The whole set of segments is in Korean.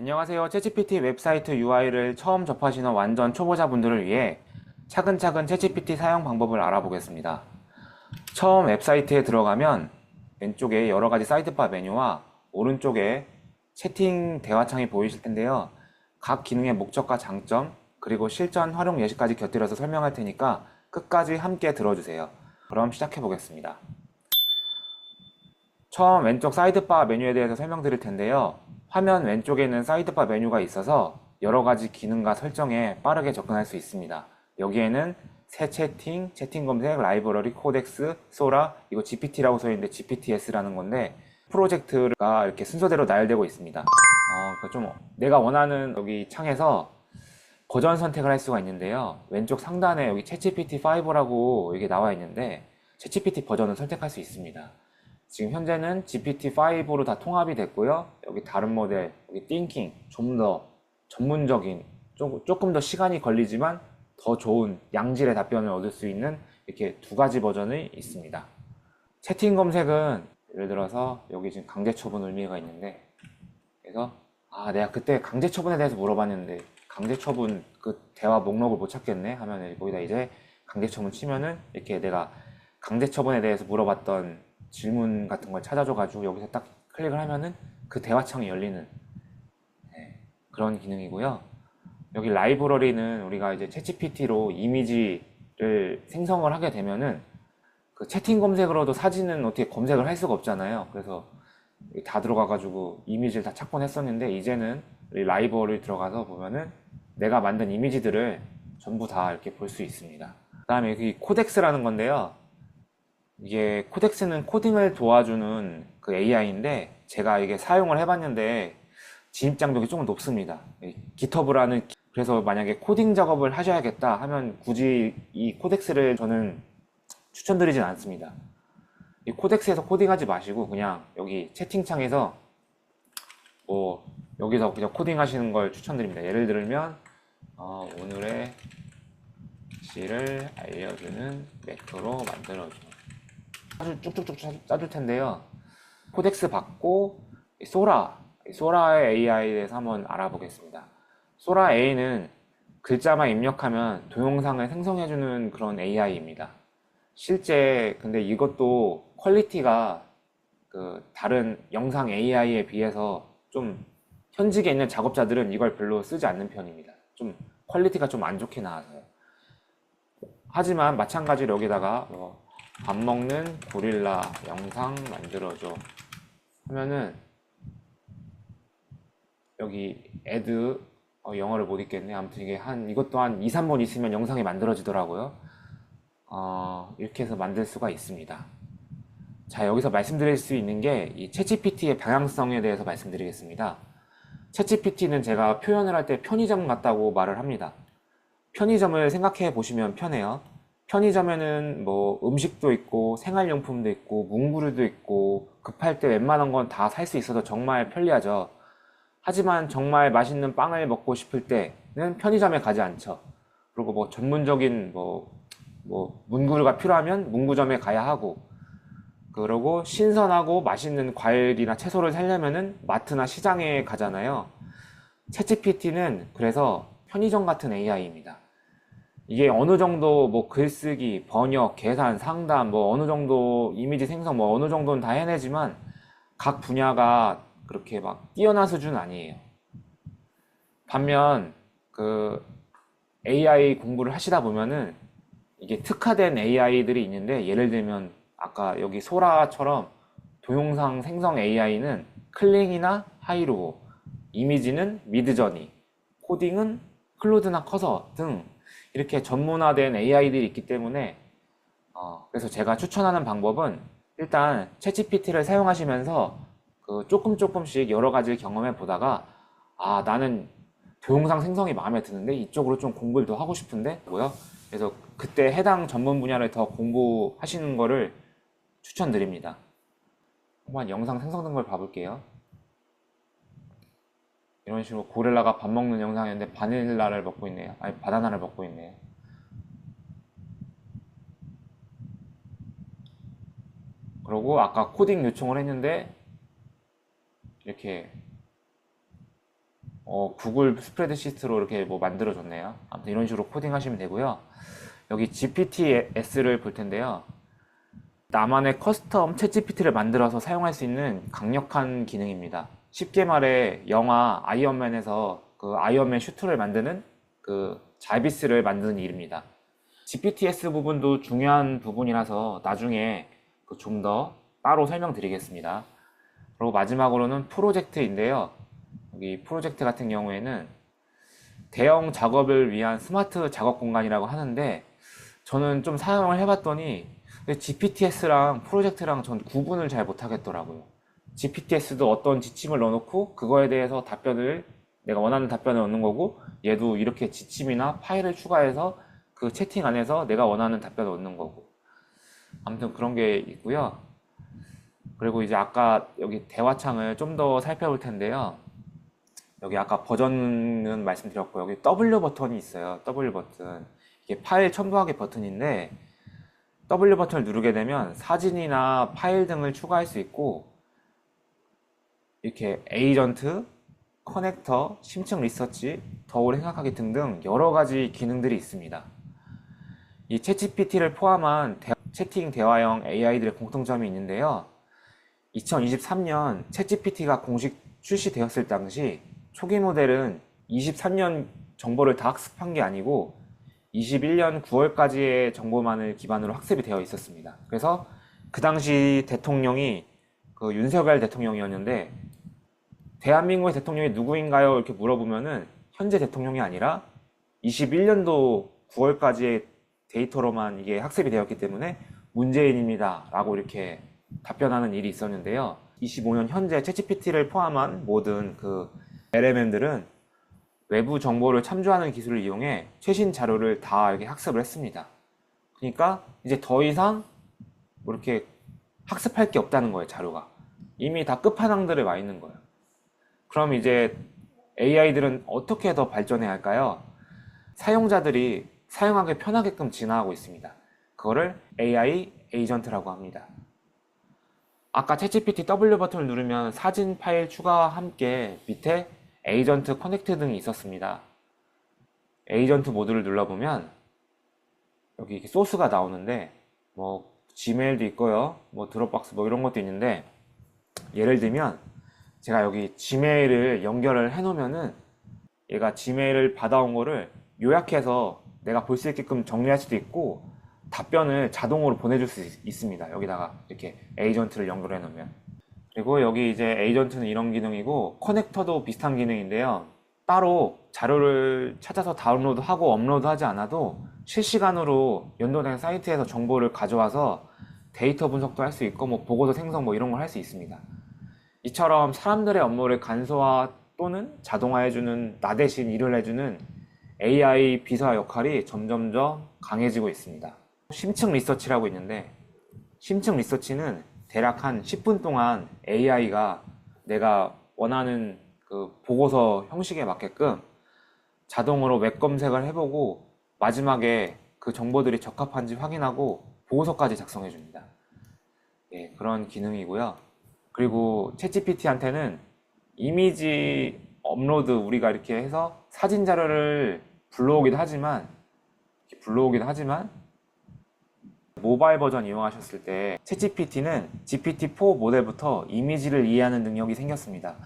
안녕하세요. 챗GPT 웹사이트 UI를 처음 접하시는 완전 초보자분들을 위해 차근차근 챗GPT 사용 방법을 알아보겠습니다. 처음 웹사이트에 들어가면 왼쪽에 여러 가지 사이드바 메뉴와 오른쪽에 채팅 대화창이 보이실 텐데요. 각 기능의 목적과 장점, 그리고 실전 활용 예시까지 곁들여서 설명할 테니까 끝까지 함께 들어주세요. 그럼 시작해 보겠습니다. 처음 왼쪽 사이드바 메뉴에 대해서 설명드릴 텐데요. 화면 왼쪽에는 사이드바 메뉴가 있어서 여러 가지 기능과 설정에 빠르게 접근할 수 있습니다. 여기에는 새 채팅, 채팅 검색, 라이브러리, 코덱스, 소라, 이거 GPT라고 써있는데 GPTS라는 건데 프로젝트가 이렇게 순서대로 나열되고 있습니다. 좀 내가 원하는 여기 창에서 버전 선택을 할 수가 있는데요. 왼쪽 상단에 여기 챗GPT5라고 이게 나와 있는데 챗GPT 버전을 선택할 수 있습니다. 지금 현재는 GPT-5로 다 통합이 됐고요. 여기 다른 모델, 여기 Thinking, 좀 더 전문적인, 조금 더 시간이 걸리지만 더 좋은 양질의 답변을 얻을 수 있는 이렇게 두 가지 버전이 있습니다. 채팅 검색은 예를 들어서 여기 지금 강제 처분 의미가 있는데, 그래서 내가 그때 강제 처분에 대해서 물어봤는데 강제 처분 그 대화 목록을 못 찾겠네 하면 거기다 이제 강제 처분 치면은 이렇게 내가 강제 처분에 대해서 물어봤던 질문 같은 걸 찾아줘가지고 여기서 딱 클릭을 하면은 그 대화창이 열리는 그런 기능이고요. 여기 라이브러리는 우리가 이제 챗GPT로 이미지를 생성을 하게 되면은 그 채팅 검색으로도 사진은 어떻게 검색을 할 수가 없잖아요. 그래서 다 들어가가지고 이미지를 다 찾곤 했었는데 이제는 라이브러리 들어가서 보면은 내가 만든 이미지들을 전부 다 이렇게 볼 수 있습니다. 그 다음에 여기 코덱스라는 건데요. 이게 코덱스는 코딩을 도와주는 그 AI인데 제가 이게 사용을 해봤는데 진입 장벽이 조금 높습니다. GitHub라는 그래서 만약에 코딩 작업을 하셔야겠다 하면 굳이 이 코덱스를 저는 추천드리진 않습니다. 이 코덱스에서 코딩하지 마시고 그냥 여기 채팅창에서 뭐 여기서 그냥 코딩 하시는 걸 추천드립니다. 예를 들면 오늘의 시를 알려주는 매크로 만들어줘. 아주 쭉쭉쭉 짜줄 텐데요. 코덱스 받고 소라의 AI에 대해서 한번 알아보겠습니다. 소라 A는 글자만 입력하면 동영상을 생성해주는 그런 AI입니다. 실제 근데 이것도 퀄리티가 그 다른 영상 AI에 비해서 좀 현직에 있는 작업자들은 이걸 별로 쓰지 않는 편입니다. 좀 퀄리티가 좀 안 좋게 나와서요. 하지만 마찬가지로 여기다가 밥 먹는 고릴라 영상 만들어줘 하면은 여기 애드 영어를 못 읽겠네. 아무튼 이게 이것도 한 2, 3번 있으면 영상이 만들어지더라고요. 이렇게 해서 만들 수가 있습니다. 자, 여기서 말씀드릴 수 있는 게 이 챗GPT의 방향성에 대해서 말씀드리겠습니다. 챗GPT는 제가 표현을 할 때 편의점 같다고 말을 합니다. 편의점을 생각해 보시면 편해요. 편의점에는 뭐 음식도 있고 생활용품도 있고 문구류도 있고 급할 때 웬만한 건 다 살 수 있어서 정말 편리하죠. 하지만 정말 맛있는 빵을 먹고 싶을 때는 편의점에 가지 않죠. 그리고 뭐 전문적인 뭐 문구류가 필요하면 문구점에 가야 하고, 그리고 신선하고 맛있는 과일이나 채소를 사려면은 마트나 시장에 가잖아요. 챗GPT는 그래서 편의점 같은 AI입니다. 이게 어느 정도 뭐 글쓰기, 번역, 계산, 상담, 뭐 어느 정도 이미지 생성, 뭐 어느 정도는 다 해내지만 각 분야가 그렇게 막 뛰어난 수준은 아니에요. 반면 그 AI 공부를 하시다 보면은 이게 특화된 AI들이 있는데 예를 들면 아까 여기 소라처럼 동영상 생성 AI는 클링이나 하이루오, 이미지는 미드저니, 코딩은 클로드나 커서 등 이렇게 전문화된 AI들이 있기 때문에 그래서 제가 추천하는 방법은 일단 챗GPT를 사용하시면서 그 조금씩 여러 가지를 경험해 보다가 나는 동영상 생성이 마음에 드는데 이쪽으로 좀 공부를 더 하고 싶은데 뭐요? 그래서 그때 해당 전문 분야를 더 공부하시는 거를 추천드립니다. 한번 영상 생성된 걸 봐볼게요. 이런 식으로 고릴라가 밥 먹는 영상이었는데 바닐라를 먹고 있네요. 아니 바나나를 먹고 있네요. 그리고 아까 코딩 요청을 했는데 이렇게 구글 스프레드시트로 이렇게 뭐 만들어줬네요. 아무튼 이런 식으로 코딩하시면 되고요. 여기 GPTS를 볼 텐데요. 나만의 커스텀 챗 GPT를 만들어서 사용할 수 있는 강력한 기능입니다. 쉽게 말해 영화 아이언맨에서 그 아이언맨 슈트를 만드는 그 자비스를 만드는 일입니다. GPTS 부분도 중요한 부분이라서 나중에 좀 더 따로 설명드리겠습니다. 그리고 마지막으로는 프로젝트인데요. 여기 프로젝트 같은 경우에는 대형 작업을 위한 스마트 작업 공간이라고 하는데 저는 좀 사용을 해봤더니 GPTS랑 프로젝트랑 전 구분을 잘 못하겠더라고요. GPTS도 어떤 지침을 넣어놓고 그거에 대해서 내가 원하는 답변을 얻는 거고, 얘도 이렇게 지침이나 파일을 추가해서 그 채팅 안에서 내가 원하는 답변을 얻는 거고, 아무튼 그런 게 있고요. 그리고 이제 아까 여기 대화창을 좀 더 살펴볼 텐데요. 여기 아까 버전은 말씀드렸고, 여기 W 버튼이 있어요. W 버튼. 이게 파일 첨부하기 버튼인데, W 버튼을 누르게 되면 사진이나 파일 등을 추가할 수 있고, 이렇게 에이전트, 커넥터, 심층 리서치, 더 오래 생각하기 등등 여러 가지 기능들이 있습니다. 이 챗GPT를 포함한 채팅 대화형 AI들의 공통점이 있는데요. 2023년 챗GPT가 공식 출시되었을 당시 초기 모델은 23년 정보를 다 학습한 게 아니고 21년 9월까지의 정보만을 기반으로 학습이 되어 있었습니다. 그래서 그 당시 대통령이 그 윤석열 대통령이었는데, 대한민국의 대통령이 누구인가요? 이렇게 물어보면은 현재 대통령이 아니라 21년도 9월까지의 데이터로만 이게 학습이 되었기 때문에 문재인입니다 라고 이렇게 답변하는 일이 있었는데요. 25년 현재 챗GPT를 포함한 모든 그 LMM들은 외부 정보를 참조하는 기술을 이용해 최신 자료를 다 이렇게 학습을 했습니다. 그러니까 이제 더 이상 뭐 이렇게 학습할 게 없다는 거예요. 자료가 이미 다 끝판왕들에 와 있는 거예요. 그럼 이제 AI들은 어떻게 더 발전해야 할까요? 사용자들이 사용하기 편하게끔 진화하고 있습니다. 그거를 AI 에이전트라고 합니다. 아까 챗GPT W 버튼을 누르면 사진 파일 추가와 함께 밑에 에이전트 커넥트 등이 있었습니다. 에이전트 모드를 눌러보면 여기 이렇게 소스가 나오는데 뭐 지메일도 있고요, 뭐 드롭박스 뭐 이런 것도 있는데, 예를 들면 제가 여기 지메일을 연결을 해 놓으면은 얘가 지메일을 받아온 거를 요약해서 내가 볼 수 있게끔 정리할 수도 있고 답변을 자동으로 보내줄 수 있습니다. 여기다가 이렇게 에이전트를 연결해 놓으면. 그리고 여기 이제 에이전트는 이런 기능이고, 커넥터도 비슷한 기능인데요. 따로 자료를 찾아서 다운로드하고 업로드하지 않아도 실시간으로 연동된 사이트에서 정보를 가져와서 데이터 분석도 할 수 있고 뭐 보고서 생성 뭐 이런 걸 할 수 있습니다. 이처럼 사람들의 업무를 간소화 또는 자동화해주는, 나 대신 일을 해주는 AI 비서 역할이 점점점 강해지고 있습니다. 심층 리서치라고 있는데, 심층 리서치는 대략 한 10분 동안 AI가 내가 원하는 그 보고서 형식에 맞게끔 자동으로 웹 검색을 해보고 마지막에 그 정보들이 적합한지 확인하고 보고서까지 작성해 줍니다. 예, 그런 기능이고요. 그리고 챗GPT한테는 이미지 업로드, 우리가 이렇게 해서 사진 자료를 불러오기도 하지만 모바일 버전 이용하셨을 때 챗GPT는 GPT-4 모델부터 이미지를 이해하는 능력이 생겼습니다.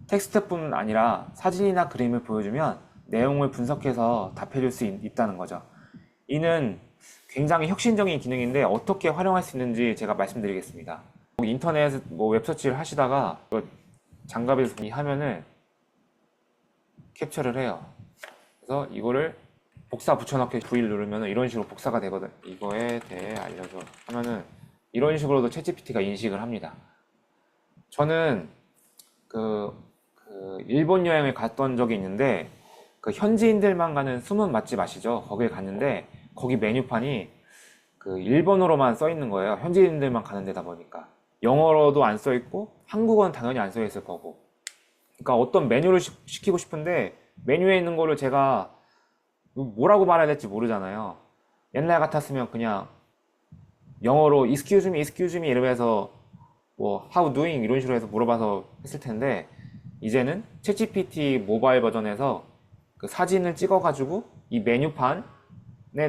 텍스트뿐 아니라 사진이나 그림을 보여주면 내용을 분석해서 답해줄 수 있다는 거죠. 이는 굉장히 혁신적인 기능인데 어떻게 활용할 수 있는지 제가 말씀드리겠습니다. 인터넷 웹서치를 하시다가 장갑에서 이 화면을 캡처를 해요. 그래서 이거를 복사 붙여넣기 V 누르면 이런 식으로 복사가 되거든. 이거에 대해 알려줘 하면은 이런 식으로도 챗GPT가 인식을 합니다. 저는 일본 여행을 갔던 적이 있는데, 그 현지인들만 가는 숨은 맛집 아시죠? 거길 갔는데 거기 메뉴판이 일본어로만 써 있는 거예요. 현지인들만 가는 데다 보니까 영어로도 안 써 있고 한국어는 당연히 안 써 있을 거고. 그러니까 어떤 메뉴를 시키고 싶은데 메뉴에 있는 거를 제가 뭐라고 말해야 될지 모르잖아요. 옛날 같았으면 그냥 영어로 excuse me 이러면서 뭐 how doing 이런 식으로 해서 물어봐서 했을 텐데, 이제는 챗GPT 모바일 버전에서 그 사진을 찍어가지고 이 메뉴판에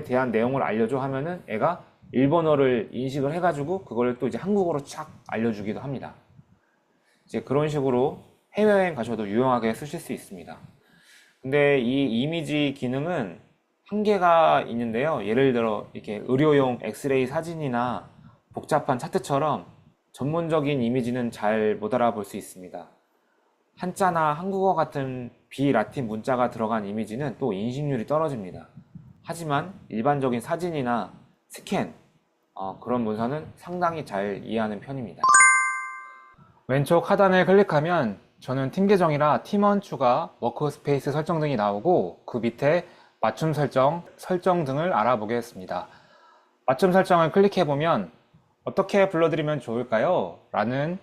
대한 내용을 알려줘 하면은 애가 일본어를 인식을 해가지고 그걸 또 이제 한국어로 쫙 알려주기도 합니다. 이제 그런 식으로 해외여행 가셔도 유용하게 쓰실 수 있습니다. 근데 이 이미지 기능은 한계가 있는데요. 예를 들어 이렇게 의료용 엑스레이 사진이나 복잡한 차트처럼 전문적인 이미지는 잘 못 알아볼 수 있습니다. 한자나 한국어 같은 비라틴 문자가 들어간 이미지는 또 인식률이 떨어집니다. 하지만 일반적인 사진이나 스캔, 그런 문서는 상당히 잘 이해하는 편입니다. 왼쪽 하단을 클릭하면 저는 팀 계정이라 팀원 추가, 워크스페이스 설정 등이 나오고 그 밑에 맞춤 설정 등을 알아보겠습니다. 맞춤 설정을 클릭해보면 어떻게 불러드리면 좋을까요? 라는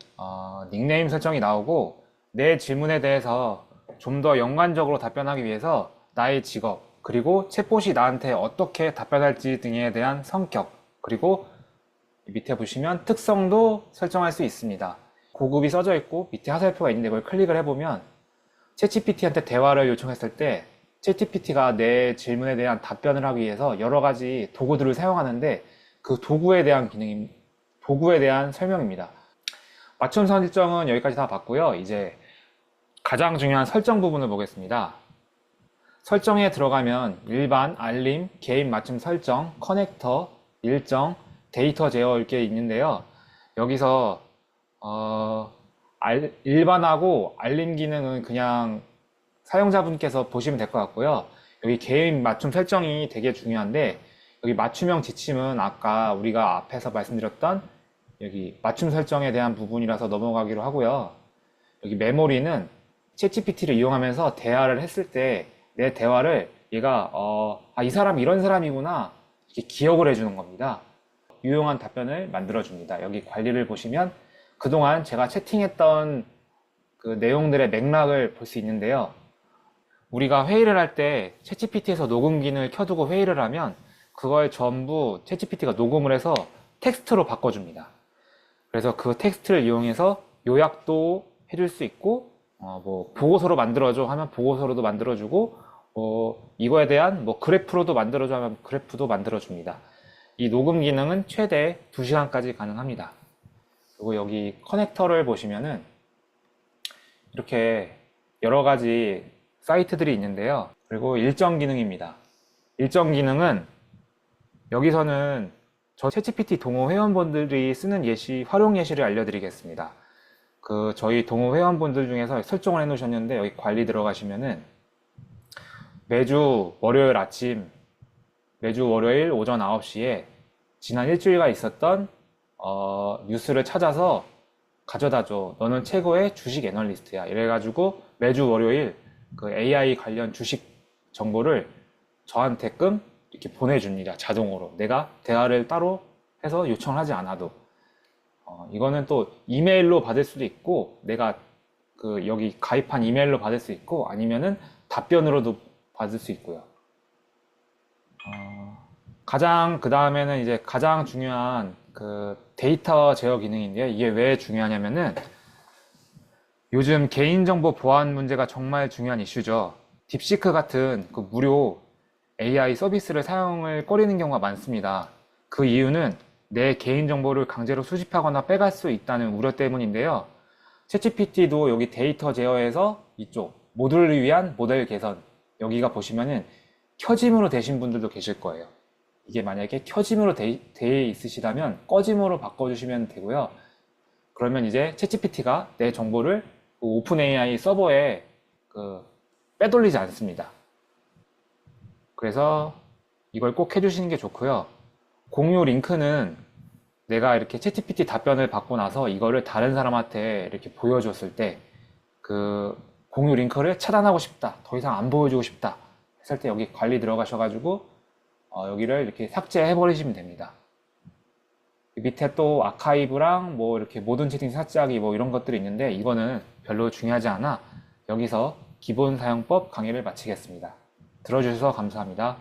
닉네임 설정이 나오고 내 질문에 대해서 좀 더 연관적으로 답변하기 위해서 나의 직업, 그리고 챗봇이 나한테 어떻게 답변할지 등에 대한 성격, 그리고 밑에 보시면 특성도 설정할 수 있습니다. 고급이 써져 있고 밑에 화살표가 있는데 그걸 클릭을 해보면 챗GPT한테 대화를 요청했을 때 챗GPT가 내 질문에 대한 답변을 하기 위해서 여러 가지 도구들을 사용하는데 그 도구에 대한 설명입니다. 맞춤 설정은 여기까지 다 봤고요. 이제 가장 중요한 설정 부분을 보겠습니다. 설정에 들어가면 일반, 알림, 개인 맞춤 설정, 커넥터, 일정, 데이터 제어 이렇게 있는데요. 여기서 일반하고 알림 기능은 그냥 사용자분께서 보시면 될 것 같고요. 여기 개인 맞춤 설정이 되게 중요한데 여기 맞춤형 지침은 아까 우리가 앞에서 말씀드렸던 여기 맞춤 설정에 대한 부분이라서 넘어가기로 하고요. 여기 메모리는 챗GPT를 이용하면서 대화를 했을 때 내 대화를 얘가 이 사람 이런 사람이구나 이렇게 기억을 해주는 겁니다. 유용한 답변을 만들어 줍니다. 여기 관리를 보시면 그동안 제가 채팅했던 그 내용들의 맥락을 볼 수 있는데요. 우리가 회의를 할 때 챗GPT에서 녹음 기능을 켜두고 회의를 하면 그걸 전부 챗GPT가 녹음을 해서 텍스트로 바꿔줍니다. 그래서 그 텍스트를 이용해서 요약도 해줄 수 있고 뭐 보고서로 만들어줘 하면 보고서로도 만들어주고 이거에 대한 뭐 그래프로도 만들어줘 하면 그래프도 만들어줍니다. 이 녹음 기능은 최대 2시간까지 가능합니다. 그리고 여기 커넥터를 보시면은 이렇게 여러 가지 사이트들이 있는데요. 그리고 일정 기능입니다. 일정 기능은 여기서는 저 챗GPT 동호 회원분들이 쓰는 활용 예시를 알려드리겠습니다. 저희 동호 회원분들 중에서 설정을 해 놓으셨는데 여기 관리 들어가시면은 매주 월요일 오전 9시에 지난 일주일간 있었던 뉴스를 찾아서 가져다줘. 너는 최고의 주식 애널리스트야. 이래가지고 매주 월요일 그 AI 관련 주식 정보를 저한테끔 이렇게 보내줍니다. 자동으로. 내가 대화를 따로 해서 요청하지 않아도. 이거는 또 이메일로 받을 수도 있고, 내가 여기 가입한 이메일로 받을 수 있고, 아니면은 답변으로도 받을 수 있고요. 그 다음에는 이제 가장 중요한 데이터 제어 기능인데요. 이게 왜 중요하냐면은 요즘 개인정보 보안 문제가 정말 중요한 이슈죠. 딥시크 같은 무료 AI 서비스를 사용을 꺼리는 경우가 많습니다. 그 이유는 내 개인정보를 강제로 수집하거나 빼갈 수 있다는 우려 때문인데요. 챗GPT도 여기 데이터 제어에서 이쪽 모듈을 위한 모델 개선, 여기가 보시면은 켜짐으로 되신 분들도 계실 거예요. 이게 만약에 켜짐으로 돼 있으시다면 꺼짐으로 바꿔주시면 되고요. 그러면 이제 챗GPT가 내 정보를 오픈 AI 서버에 빼돌리지 않습니다. 그래서 이걸 꼭 해주시는 게 좋고요. 공유 링크는 내가 이렇게 챗GPT 답변을 받고 나서 이거를 다른 사람한테 이렇게 보여줬을 때 공유 링크를 차단하고 싶다, 더 이상 안 보여주고 싶다 했을 때 여기 관리 들어가셔가지고 여기를 이렇게 삭제해 버리시면 됩니다. 밑에 또 아카이브랑 뭐 이렇게 모든 채팅 삭제하기 뭐 이런 것들이 있는데 이거는 별로 중요하지 않아 여기서 기본 사용법 강의를 마치겠습니다. 들어주셔서 감사합니다.